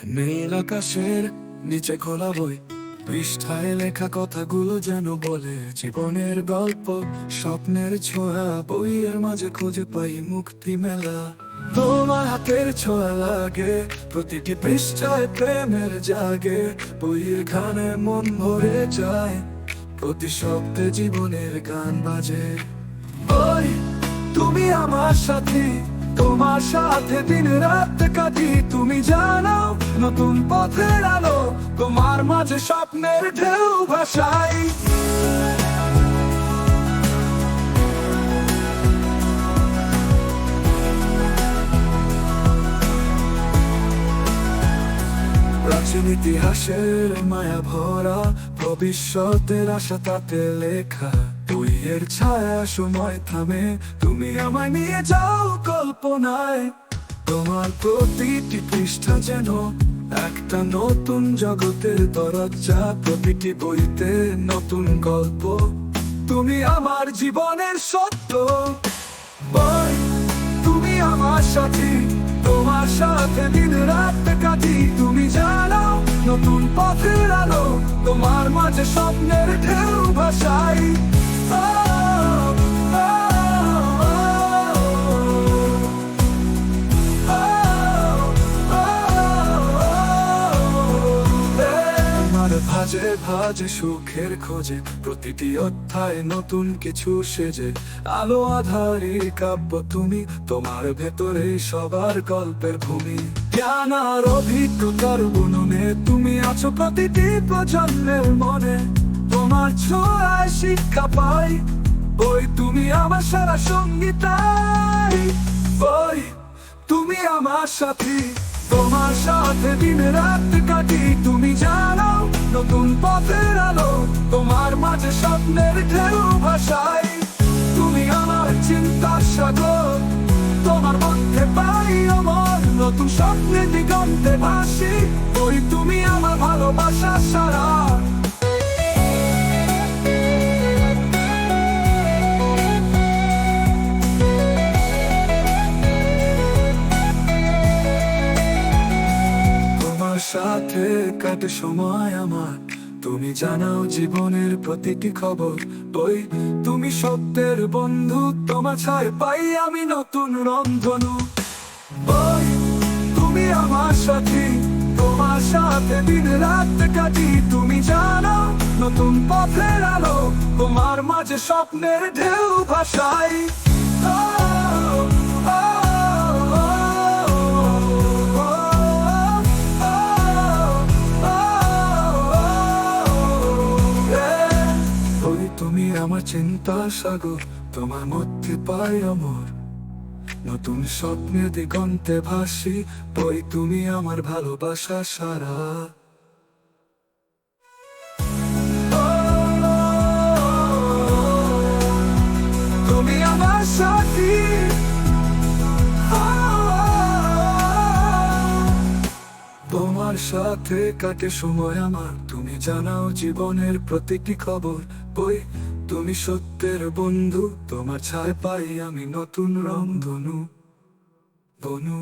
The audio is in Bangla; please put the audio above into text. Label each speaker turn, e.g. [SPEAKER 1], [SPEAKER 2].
[SPEAKER 1] নীল আকাশের নিচে খোলা বই, পৃষ্ঠায় লেখা কথাগুলো যেন বলে জীবনের গল্প, স্বপ্নের ছোঁয়া। বইয়ের মাঝে খুঁজে পাই মুক্তি মেলা। তোমার হাতের ছোঁয়া লাগে প্রতিটি পৃষ্ঠায়, প্রেমের জাগে বইয়ের গানে মন ভরে যায়। প্রতি শব্দে জীবনের গান বাজে। ওই তুমি আমার সাথী, তোমার সাথে দিন রাত কাটি। তুমি জানো নতুন পথের আলো, তোমার মাঝে স্বপ্নের ঢেউ ভাসাই। প্রাচীন ইতিহাসের মায়া ভরা, ভবিষ্যতের আশা তাতে লেখা। বইয়ের ছায়া সময় থামে, তুমি আমায় নিয়ে যাও কল্পনায়। তোমার প্রতিটি পৃষ্ঠা যেন একটা নতুন জগতের দরজা, প্রতিটি বইতে নতুন গল্প। তুমি আমার জীবনের সত্য। বই তুমি আমার সাথী, তোমার সাথে দিন রাত কাটি। তুমি জানো নতুন পথের আলো, তোমার মাঝে স্বপ্নের ঢেউ ভাসাই। ভাজে ভাজে সুখের খোঁজে, প্রতিটি অধ্যায় নতুন কিছু সেজে। আলো আধারি কাব্য তুমি, তোমার ভেতরে সবার গল্পের ভূমি। জ্ঞান আর অভিজ্ঞতার বুননে তুমি আছো প্রতিটি প্রজন্মের মনে। তোমার ছোঁয়ায় শিক্ষা পাই, বই তুমি আমার সারা সঙ্গীতাই। বই তুমি আমার সাথী, তোমার সাথে দিন রাত কাটি। তুমি জানো নতুন পথের আলো, তোমার মাঝে স্বপ্নের ঢেউ ভাসাই। তুমি আমার চিন্তার সাগর, তোমার মধ্যে পাই আমার নতুন স্বপ্নের দিগন্তে ভাসি। ওই তুমি আমার ভালোবাসা সারা। সাথে কাটে সময় আমার, তুমি জানাও জীবনের প্রতিটি খবর। বই তুমি সত্যের বন্ধু, তোমার ছায় পাই আমি নতুন রংধনু। বই তুমি আমার সাথী, তোমার সাথে দিন রাত কাটি। তুমি জানো নতুন পথের আলো, তোমার মাঝে স্বপ্নের ঢেউ ভাসাই। তুমি আমার চিন্তার সাগর, তোমার মধ্যে পাই অমর নতুন স্বপ্নের দিগন্তে ভাসি। বই তুমি আমার ভালোবাসা সারা। তুমি আমার সাথী, তোমার সাথে কাটে সময় আমার। তুমি জানাও জীবনের প্রতিটি খবর। বই তুমি সত্যের বন্ধু, তোমার ছায় পাই আমি নতুন রংধনু বনু।